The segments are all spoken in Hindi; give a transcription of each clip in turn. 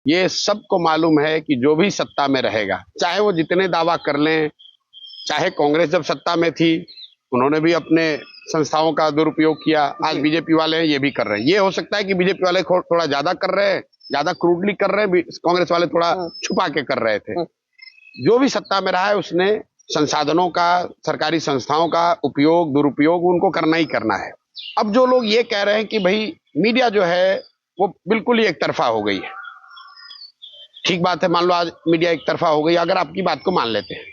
ये सबको मालूम है कि जो भी सत्ता में रहेगा, चाहे वो जितने दावा कर लें, चाहे कांग्रेस जब सत्ता में थी उन्होंने भी अपने संस्थाओं का दुरुपयोग किया, आज बीजेपी वाले हैं ये भी कर रहे हैं। ये हो सकता है कि बीजेपी वाले थोड़ा ज्यादा कर रहे हैं, ज्यादा क्रूडली कर रहे हैं, कांग्रेस वाले थोड़ा छुपा के कर रहे थे। जो भी सत्ता में रहा है उसने संसाधनों का, सरकारी संस्थाओं का उपयोग दुरुपयोग उनको करना ही करना है। अब जो लोग ये कह रहे हैं कि भाई मीडिया जो है वो बिल्कुल ही एक तरफा हो गई है, ठीक बात है, मान लो आज मीडिया एक तरफा हो गई, अगर आपकी बात को मान लेते हैं।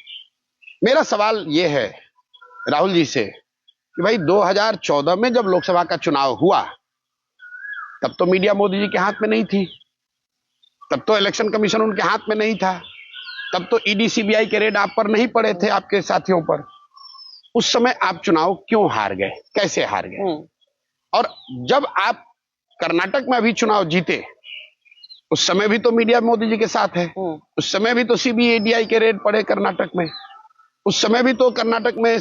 मेरा सवाल ये है राहुल जी से कि भाई 2014 में जब लोकसभा का चुनाव हुआ तब तो मीडिया मोदी जी के हाथ में नहीं थी, तब तो इलेक्शन कमीशन उनके हाथ में नहीं था, तब तो ईडी सीबीआई के रेड आप पर नहीं पड़े थे, आपके साथियों पर। उस समय आप चुनाव क्यों हार गए, कैसे हार गए? और जब आप कर्नाटक में अभी चुनाव जीते उस समय भी तो मीडिया मोदी जी के साथ है, उस समय भी तो सीबीआई के रेड पड़े कर्नाटक में, उस समय भी तो कर्नाटक में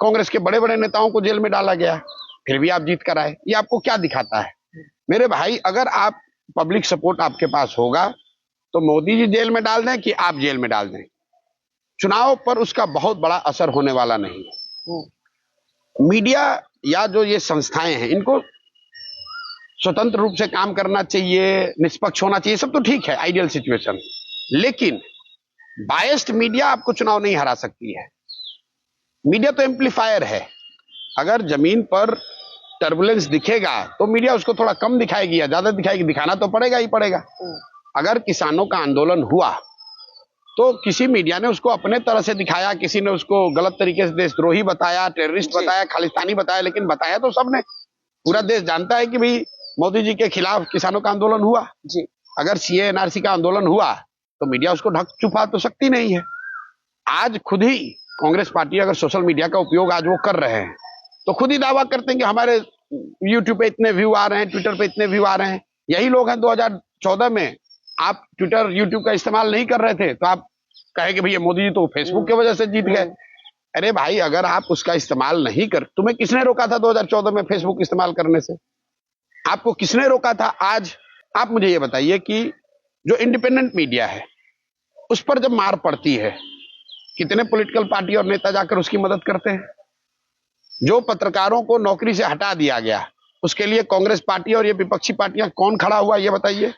कांग्रेस के बड़े बड़े नेताओं को जेल में डाला गया, फिर भी आप जीत कर आए। ये आपको क्या दिखाता है? मेरे भाई, अगर आप पब्लिक सपोर्ट आपके पास होगा तो मोदी जी जेल में डाल दें कि आप जेल में डाल दें, चुनाव पर उसका बहुत बड़ा असर होने वाला नहीं है। मीडिया या जो ये संस्थाएं हैं इनको स्वतंत्र रूप से काम करना चाहिए, निष्पक्ष होना चाहिए, सब तो ठीक है, आइडियल सिचुएशन। लेकिन बायस्ड मीडिया आपको चुनाव नहीं हरा सकती है। मीडिया तो एम्पलीफायर है, अगर जमीन पर टर्बुलेंस दिखेगा तो मीडिया उसको थोड़ा कम दिखाएगी या ज्यादा दिखाएगी, दिखाना तो पड़ेगा ही पड़ेगा। अगर किसानों का आंदोलन हुआ तो किसी मीडिया ने उसको अपने तरह से दिखाया, किसी ने उसको गलत तरीके से देशद्रोही बताया, टेररिस्ट बताया, खालिस्तानी बताया, लेकिन बताया तो सबने। पूरा देश जानता है कि भाई मोदी जी के खिलाफ किसानों का आंदोलन हुआ जी। अगर सीए एनआरसी का आंदोलन हुआ तो मीडिया उसको ढक छुपा तो सकती नहीं है। आज खुद ही कांग्रेस पार्टी अगर सोशल मीडिया का उपयोग आज वो कर रहे हैं तो खुद ही दावा करते हैं कि हमारे यूट्यूब पे इतने व्यू आ रहे हैं, ट्विटर पे इतने व्यू आ रहे हैं। यही लोग हैं 2014 में आप ट्विटर यूट्यूब का इस्तेमाल नहीं कर रहे थे तो आप कहे कि भैया मोदी जी तो फेसबुक की वजह से जीत गए। अरे भाई, अगर आप उसका इस्तेमाल नहीं कर, तुम्हें किसने रोका था 2014 में फेसबुक इस्तेमाल करने से? आपको किसने रोका था? आज आप मुझे ये बताइए कि जो इंडिपेंडेंट मीडिया है उस पर जब मार पड़ती है, कितने पॉलिटिकल पार्टी और नेता जाकर उसकी मदद करते हैं? जो पत्रकारों को नौकरी से हटा दिया गया उसके लिए कांग्रेस पार्टी और ये विपक्षी पार्टियां कौन खड़ा हुआ, ये बताइए।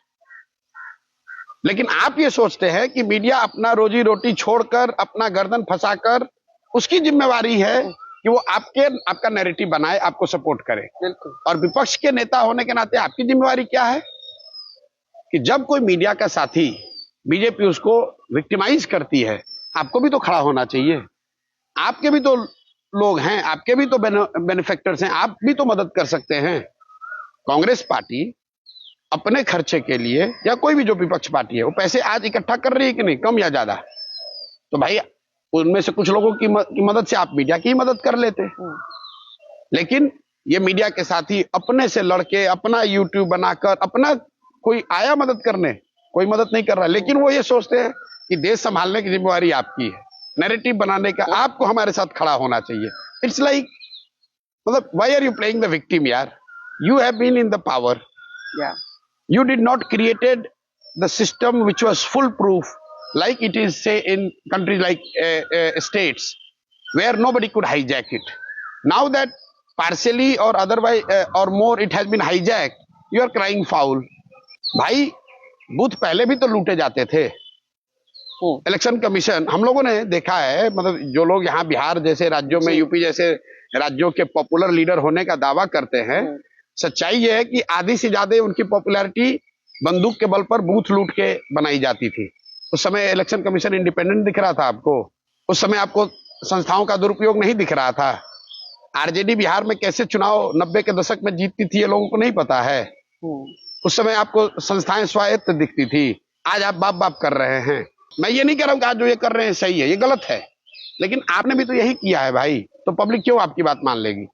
लेकिन आप ये सोचते हैं कि मीडिया अपना रोजी रोटी छोड़कर, अपना गर्दन फंसाकर, उसकी जिम्मेवारी है कि वो आपका नैरेटिव बनाए, आपको सपोर्ट करे। और विपक्ष के नेता होने के नाते आपकी जिम्मेवारी क्या है कि जब कोई मीडिया का साथी, बीजेपी उसको विक्टिमाइज करती है, आपको भी तो खड़ा होना चाहिए। आपके भी तो लोग हैं, आपके भी तो बेनिफिक्टर्स हैं, आप भी तो मदद कर सकते हैं। कांग्रेस पार्टी अपने खर्चे के लिए या कोई भी जो विपक्ष पार्टी है वो पैसे आज इकट्ठा कर रही है कि नहीं, कम या ज्यादा? तो भाई उनमें से कुछ लोगों की मदद से आप मीडिया की मदद कर लेते। लेकिन ये मीडिया के साथी अपने से लड़के, अपना यूट्यूब बनाकर, अपना कोई आया मदद करने, कोई मदद नहीं कर रहा। लेकिन वो ये सोचते हैं कि देश संभालने की जिम्मेवारी आपकी है, नैरेटिव बनाने का आपको हमारे साथ खड़ा होना चाहिए। इट्स लाइक, मतलब why are you playing the victim यार? You have been in the power, you did not created the system which was full proof like it is say in countries like states where nobody could hijack it. Now that partially or otherwise or more it has been hijacked, you are crying foul. भाई, बूथ पहले भी तो लूटे जाते थे। इलेक्शन कमीशन, हम लोगों ने देखा है, मतलब जो लोग यहाँ बिहार जैसे राज्यों में, यूपी जैसे राज्यों के पॉपुलर लीडर होने का दावा करते हैं, सच्चाई यह है कि आधी से ज्यादा उनकी पॉपुलैरिटी बंदूक के बल पर बूथ लूट के बनाई जाती थी। उस समय इलेक्शन कमीशन इंडिपेंडेंट दिख रहा था आपको, उस समय आपको संस्थाओं का दुरुपयोग नहीं दिख रहा था। आरजेडी बिहार में कैसे चुनाव 90 के दशक में जीतती थी ये लोगों को नहीं पता है। उस समय आपको संस्थाएं स्वायत्त दिखती थी, आज आप बाप बाप कर रहे हैं। मैं ये नहीं कह रहा हूं कि आज जो ये कर रहे हैं सही है, ये गलत है, लेकिन आपने भी तो यही किया है भाई, तो पब्लिक क्यों आपकी बात मान लेगी?